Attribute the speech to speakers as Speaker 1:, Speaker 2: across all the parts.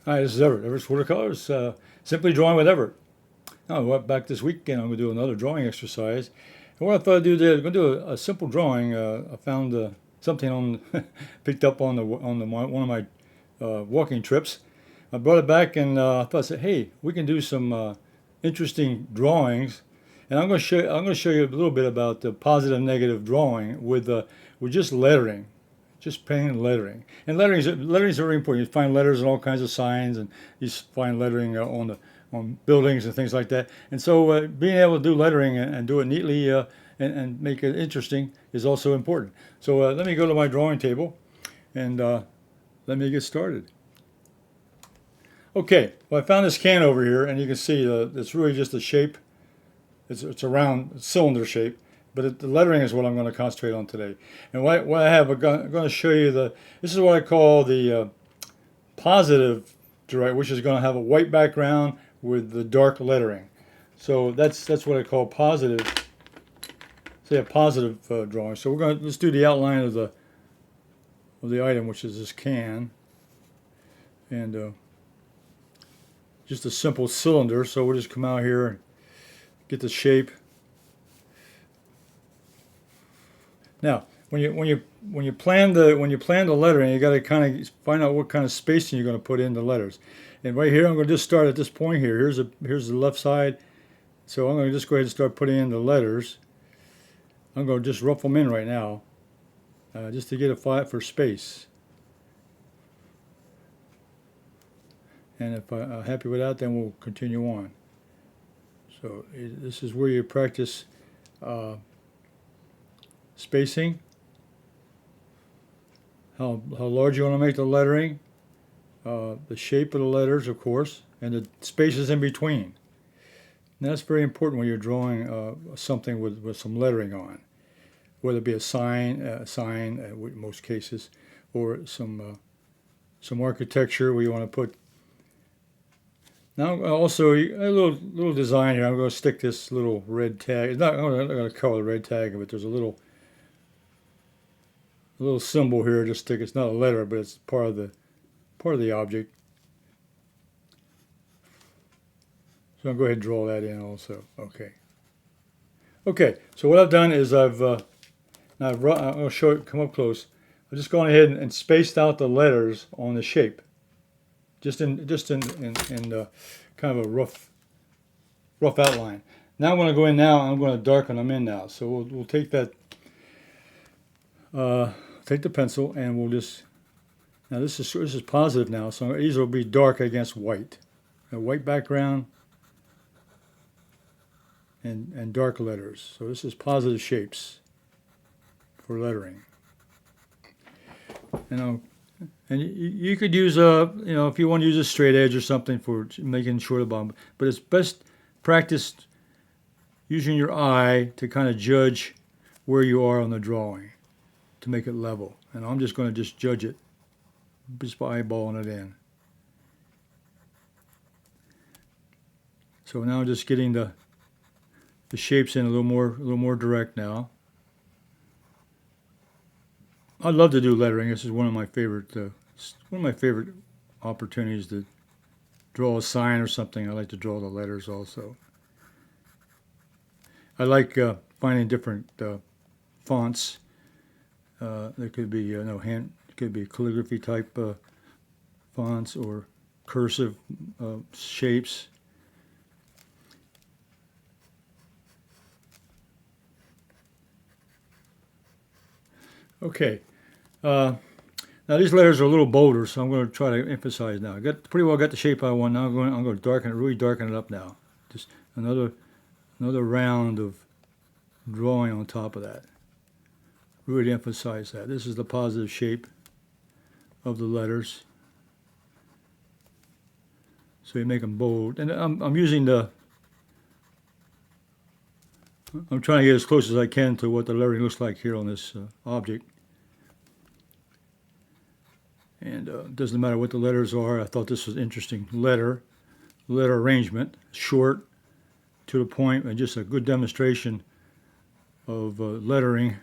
Speaker 1: Hi, this is Everett. Everett's Watercolors. Simply drawing with Everett. Now, back this weekend, I'm going to do another drawing exercise. And what I thought I'd do today, I'm going to do a simple drawing. I found something on, picked up on one of my walking trips. I brought it back and I thought, I said, hey, we can do some interesting drawings. And I'm going to show you a little bit about the positive and negative drawing with just lettering. Just painting and lettering. And lettering is very important. You find letters in all kinds of signs, and you find lettering on buildings and things like that. And so being able to do lettering and do it neatly and make it interesting is also important. So let me go to my drawing table and let me get started. Okay, well, I found this can over here, and you can see it's really just a shape. It's a round cylinder shape, but the lettering is what I'm going to concentrate on today. And what I have, I'm going to show you this is what I call the positive direct, which is going to have a white background with the dark lettering. So that's what I call positive, say a positive drawing. So let's do the outline of the item, which is this can, and just a simple cylinder. So we'll just come out here and get the shape. Now, when you plan the lettering, you got to kind of find out what kind of spacing you're going to put in the letters. And right here, I'm going to just start at this point here. Here's the left side. So I'm going to just go ahead and start putting in the letters. I'm going to just rough them in right now, just to get a file for space. And if I'm happy with that, then we'll continue on. So this is where you practice spacing, how large you want to make the lettering, the shape of the letters, of course, and the spaces in between. And that's very important when you're drawing something with some lettering on, whether it be a sign in most cases, or some architecture where you want to put. Now also a little design here. I'm going to stick this little red tag. I'm not going to color the red tag, but there's a little symbol here. Just stick. It's not a letter, but it's part of the object. So I'll go ahead and draw that in also. Okay. Okay. So what I've done is now I'll show it. Come up close. I've just gone ahead and spaced out the letters on the shape. Just in kind of a rough outline. Now I'm going to go in now. I'm going to darken them in now. So we'll take that. Take the pencil and we'll just. Now this is positive now, so these will be dark against white. A white background and dark letters. So this is positive shapes for lettering. And you could use if you want to use a straight edge or something for making sure the bottom. But it's best practiced using your eye to kind of judge where you are on the drawing to make it level. And I'm just going to just judge it just by eyeballing it in. So now I'm just getting the shapes in a little more direct now. I love to do lettering. This is one of my favorite opportunities to draw a sign or something. I like to draw the letters also. I like finding different fonts. There could be could be calligraphy type fonts or cursive shapes. Okay. Now these letters are a little bolder, so I'm going to try to emphasize now. I pretty well got the shape I want. Now I'm going to really darken it up now. Just another round of drawing on top of that. Really emphasize that. This is the positive shape of the letters. So you make them bold. And I'm trying to get as close as I can to what the lettering looks like here on this object. And it doesn't matter what the letters are. I thought this was interesting. Letter arrangement, short, to the point, and just a good demonstration of lettering.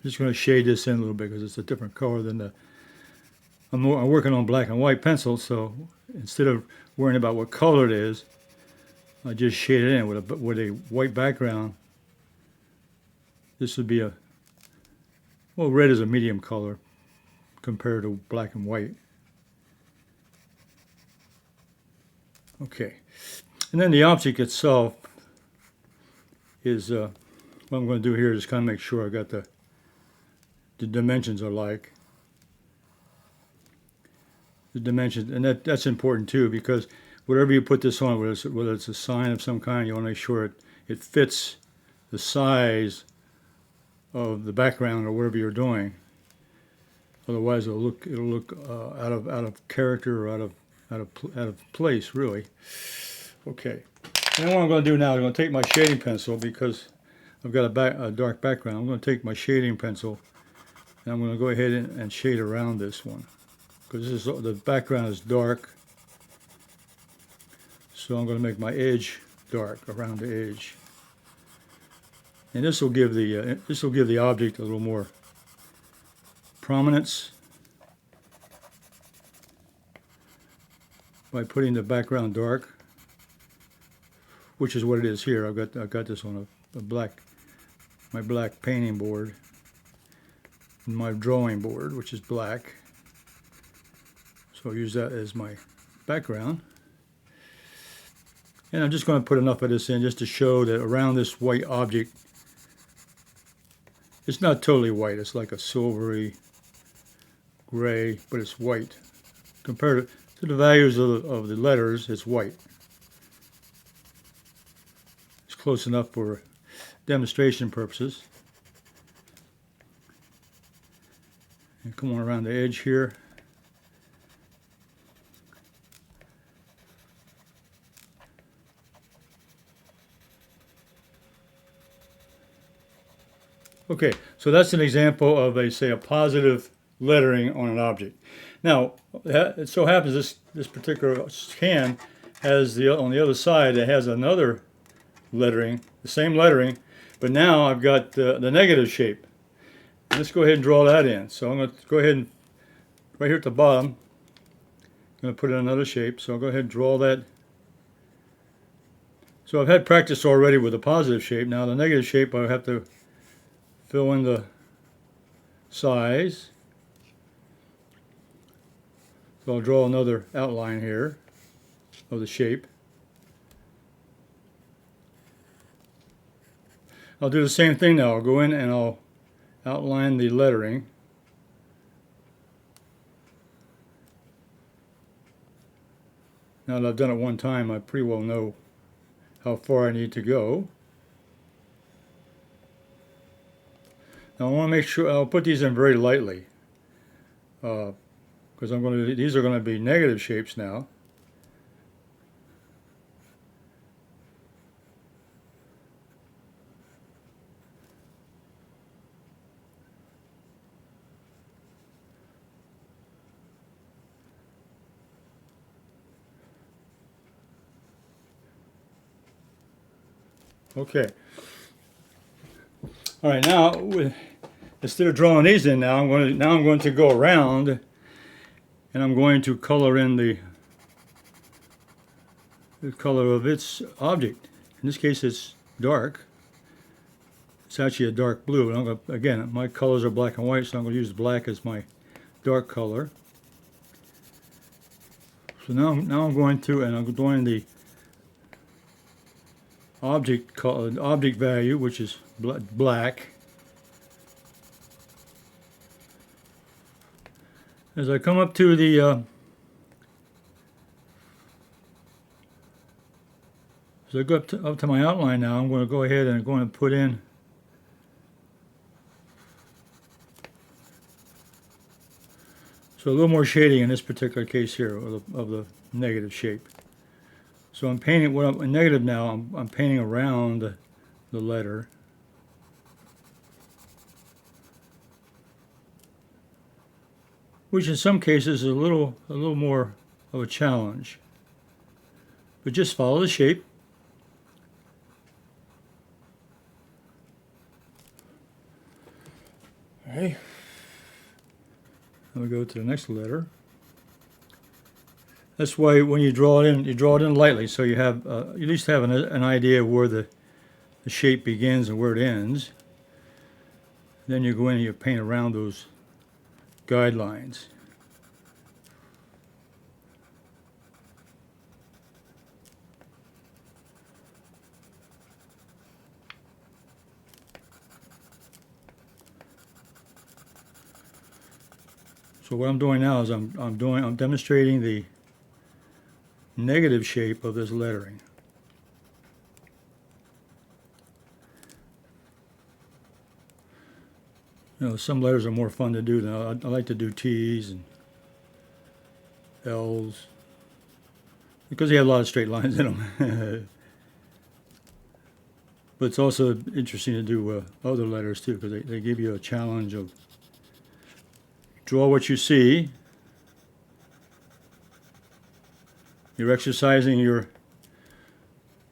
Speaker 1: just going to shade this in a little bit because it's a different color than the. I'm working on black and white pencil, so instead of worrying about what color it is, I just shade it in with a white background. This would be well, red is a medium color compared to black and white. Okay, and then the object itself is what I'm going to do here is kind of make sure I got the dimensions alike. The dimensions, and that's important too, because whatever you put this on, whether it's a sign of some kind, you want to make sure it fits the size of the background or whatever you're doing. Otherwise, it'll look out of character or out of place, really. Okay. And then what I'm going to do now is I'm going to take my shading pencil, because I've got a dark background. I'm going to take my shading pencil and I'm going to go ahead and shade around this one, because the background is dark. So I'm going to make my edge dark around the edge, and this will give the object a little more prominence by putting the background dark, which is what it is here. I've got this on my black painting board, and my drawing board, which is black. So I'll use that as my background. And I'm just going to put enough of this in just to show that around this white object, it's not totally white. It's like a silvery gray, but it's white. Compared to the values of the letters, it's white. It's close enough for demonstration purposes. And come on around the edge here. Okay, so that's an example of a positive lettering on an object. Now, it so happens this particular can has on the other side, it has another lettering, the same lettering, but now I've got the negative shape. Let's go ahead and draw that in. So I'm going to go ahead and, right here at the bottom, I'm going to put in another shape. So I'll go ahead and draw that. So I've had practice already with the positive shape. Now the negative shape, I have to fill in the size. So I'll draw another outline here of the shape. I'll do the same thing now. I'll go in and I'll outline the lettering. Now that I've done it one time, I pretty well know how far I need to go. Now I want to make sure I'll put these in very lightly, because these are going to be negative shapes now. Okay. All right. Now, instead of drawing these in, I'm going to go around, and I'm going to color in the color of its object. In this case, it's dark. It's actually a dark blue. But again, my colors are black and white, so I'm going to use black as my dark color. So now I'm going to, and I'm doing the object value, which is black. As I come up to the as I go up to my outline now, I'm going to go ahead and I'm going to put in a little more shading in this particular case here of the negative shape. So I'm painting, in negative now, I'm painting around the letter. Which in some cases is a little more of a challenge. But just follow the shape. Okay. Then we go to the next letter. That's why when you draw it in lightly, so you have you at least have an idea of where the shape begins and where it ends. Then you go in and you paint around those guidelines. So what I'm doing now is I'm demonstrating the negative shape of this lettering. You know, some letters are more fun to do than I like to do T's and L's because they have a lot of straight lines in them. But it's also interesting to do other letters too because they give you a challenge of draw what you see. You're exercising your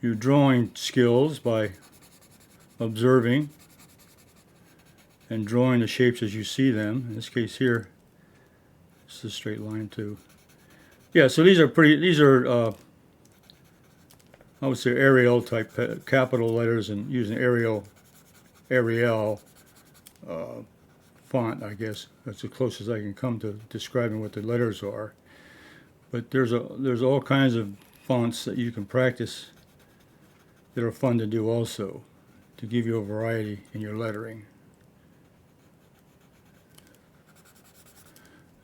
Speaker 1: drawing skills by observing and drawing the shapes as you see them. In this case here, it's a straight line too. Yeah, so these are I would say Arial type capital letters and using Arial font, I guess. That's the closest I can come to describing what the letters are. But there's all kinds of fonts that you can practice that are fun to do also to give you a variety in your lettering.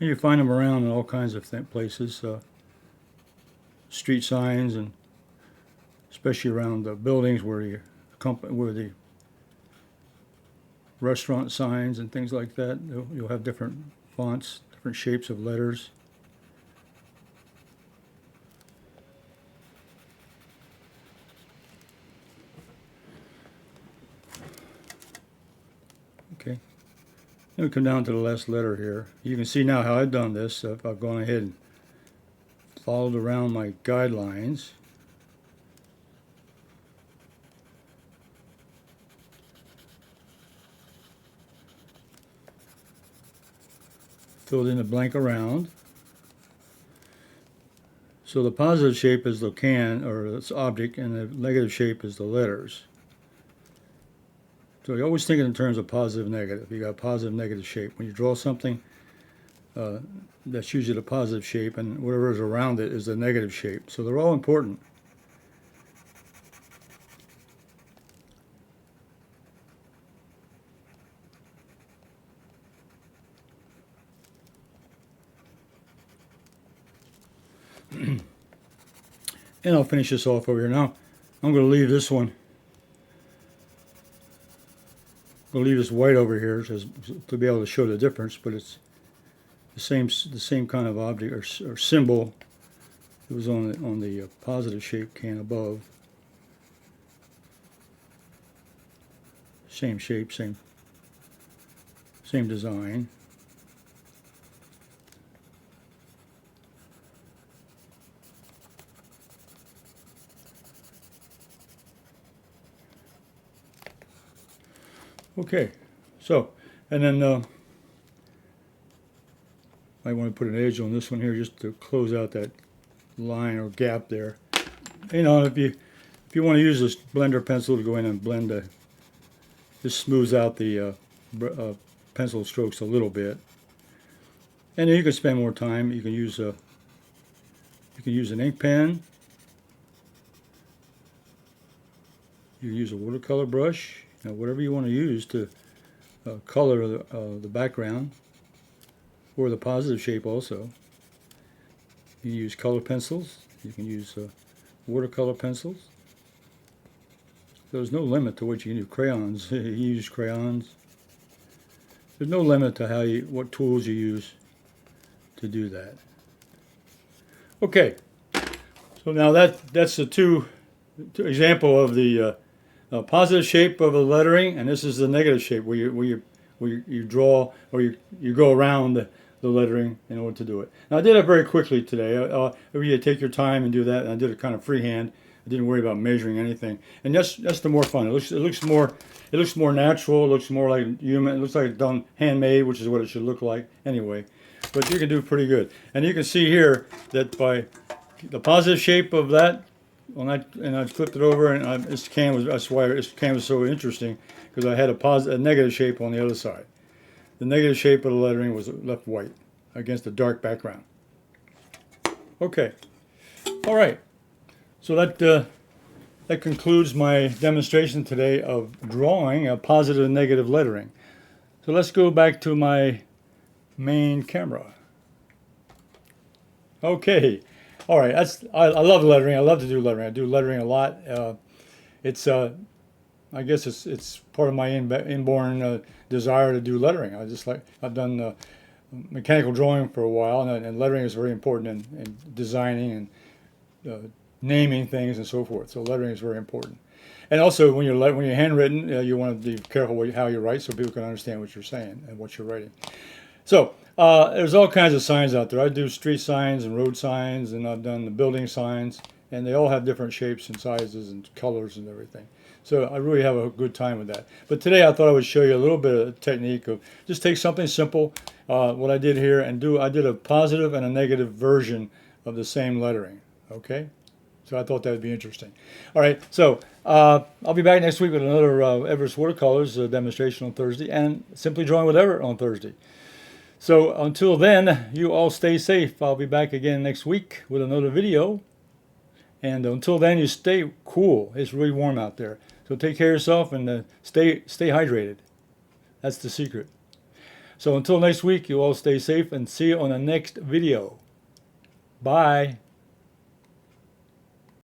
Speaker 1: And you find them around in all kinds of places, street signs, and especially around the buildings where the restaurant signs and things like that. You'll have different fonts, different shapes of letters. Okay. Then we come down to the last letter here. You can see now how I've done this. I've gone ahead and followed around my guidelines. Filled in the blank around. So the positive shape is the can, or its object, and the negative shape is the letters. So you always think in terms of positive, negative. You got positive, negative shape. When you draw something, that's usually the positive shape, and whatever is around it is the negative shape. So they're all important. And I'll finish this off over here now. I'm going to leave this one. I'll leave this white over here just to be able to show the difference, but it's the same kind of object or symbol that was on the positive shape can above. Same shape, same design. Okay, so, and then I want to put an edge on this one here just to close out that line or gap there. You know, if you want to use this blender pencil to go in and blend this smooths out the pencil strokes a little bit, and then you can spend more time. You can use an ink pen. You can use a watercolor brush. Now, whatever you want to use to color the background, or the positive shape also. You can use color pencils. You can use watercolor pencils. There's no limit to what you can do. Crayons, you use crayons. There's no limit to what tools you use to do that. Okay, so now that's the two example of the positive shape of a lettering, and this is the negative shape where you draw or you go around the lettering in order to do it. Now I did it very quickly today. Maybe you take your time and do that, and I did it kind of freehand, I didn't worry about measuring anything, and that's the more fun. It looks more natural. It looks more like human. It looks like it's done handmade, which is what it should look like anyway. But you can do pretty good, and you can see here that by the positive shape of that, and I flipped it over, and this canvas. That's why this canvas is so interesting, because I had a negative shape on the other side. The negative shape of the lettering was left white against a dark background. Okay, all right. So that concludes my demonstration today of drawing a positive and negative lettering. So let's go back to my main camera. Okay, all right. I love lettering. I love to do lettering. I do lettering a lot. It's I guess it's part of my inborn desire to do lettering. I've done mechanical drawing for a while, and lettering is very important in designing and naming things and so forth. So lettering is very important. And also, when you're handwritten, you want to be careful how you write so people can understand what you're saying and what you're writing. So there's all kinds of signs out there. I do street signs and road signs, and I've done the building signs, and they all have different shapes and sizes and colors and everything. So I really have a good time with that. But today I thought I would show you a little bit of the technique of just take something simple, what I did here, and I did a positive and a negative version of the same lettering. Okay? So I thought that would be interesting. All right, so I'll be back next week with another Everett's Watercolors demonstration on Thursday, and Simply Drawing with Everett on Thursday. So until then, you all stay safe. I'll be back again next week with another video. And until then, you stay cool. It's really warm out there. So take care of yourself and stay hydrated. That's the secret. So until next week, you all stay safe and see you on the next video. Bye.